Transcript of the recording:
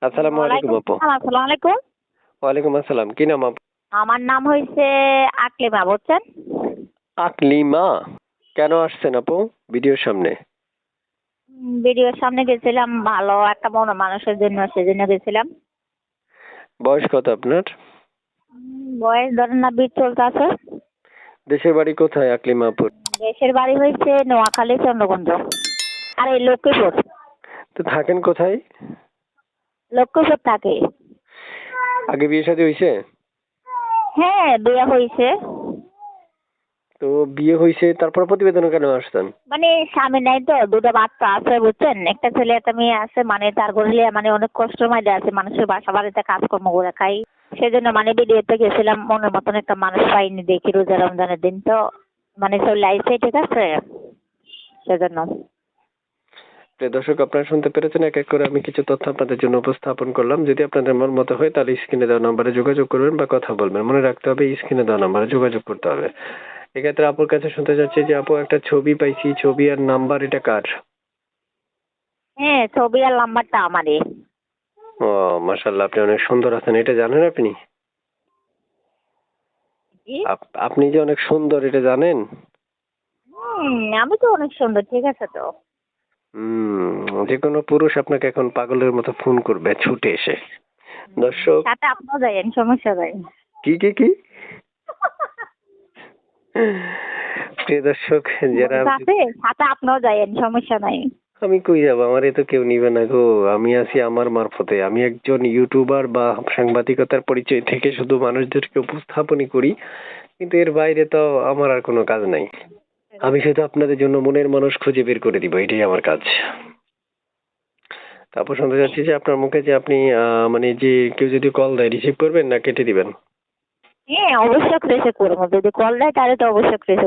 আসসালামু আলাইকুম ওয়ালাইকুম আপু। আসসালাম। আসসালামু আলাইকুম। ওয়ালাইকুম আসসালাম। কি নাম আপু? আমার নাম হইছে আকলিমা, বুঝছেন? আকলিমা। কেন আসছেন আপু ভিডিওর সামনে? ভিডিওর সামনে গেছিলাম ভালো একটা মানুষের জন্য, সেজন্য গেছিলাম। বয়স কত আপনার? বয়স ধরেন না 20 চলতেছে। দেশের বাড়ি কোথায় আকলিমা আপুর? দেশের বাড়ি হইছে নোয়াখালী, চন্দ্রগঞ্জ। আর এই লক্ষ্মীপুর। তো থাকেন কোথায়? লক্ষ্মীপুর থাকে। আগে বিয়ে শাদী হয়েছে? হ্যাঁ, বিয়ে হয়েছে। তো বিয়ে হয়েছে তারপর প্রতিবেদনে কেন আসছেন? মানে স্বামী নাই তো, দুটো বাচ্চা আছে, বুঝছেন? একটা ছেলে একটা মেয়ে আছে, মানে তার ঘরে মানে অনেক কষ্টের মধ্যে আছে, মানুষের বাসা বাড়িতে কাজকর্ম করে খাই। সেজন্য মানে ভিডিওতে গেছিলাম, মনের মতন একটা মানুষ পাইনি দেখি রোজা রমজানের দিন তো, মানে চলে আইসে, ঠিক আছে, সেজন্য। প্রিয় দর্শক, আপনারা শুনতে পেরেছেন, এক এক করে আমি কিছু তথ্য আপনাদের জন্য উপস্থাপন করলাম। যদি আপনাদের মন মতো হয় তাহলে স্ক্রিনে দেওয়া নাম্বারে যোগাযোগ করবেন বা কথা বলবেন। মনে রাখতে হবে স্ক্রিনে দেওয়া নাম্বারে যোগাযোগ করতে হবে। এক্ষেত্রে আপুর কাছে শুনতে চাচ্ছি যে আপু একটা ছবি পাইছি, ছবি আর নাম্বার, এটা কার? হ্যাঁ, ছবি আর নাম্বারটা আমারই। ও, মাশাআল্লাহ, আপনি অনেক সুন্দর আছেন, এটা জানেন আপনি? জি। আপনি যে অনেক সুন্দর, এটা জানেন? আমি তো অনেক সুন্দর, ঠিক আছে তো। যে কোনো পুরুষ আপনাকে এখন পাগলের মতো ফোন করবে ছুটে এসে। দর্শক, সাথে আপনিও যাইয়েন, সমস্যা নাই। কি কি কি? প্রিয় দর্শক, যারা সাথে সাথে আপনিও যাইয়েন, সমস্যা নাই। আমি কই যাবো, আমারে তো কেউ নিবে না গো। আমি আছি আমার মারফতে। আমি একজন ইউটিউবার বা সাংবাদিকতার পরিচয় থেকে শুধু মানুষদেরকে উপস্থাপনই করি, কিন্তু এর বাইরে তো আমার আর কোনো কাজ নাই। আমি শুধু আপনাদের জন্য মনের মানুষ খুঁজে বের করে দিব, এটাই আমার কাজ। তারপর শুনতে চাচ্ছি যে আপনার মুখে যে আপনি মানে যে কেউ যদি কল দেয় রিসিভ করবেন না কেটে দিবেন? হ্যাঁ, অবশ্যই রিসিভ করবো। যদি কল দেয় তাহলে তো অবশ্যই রিসিভ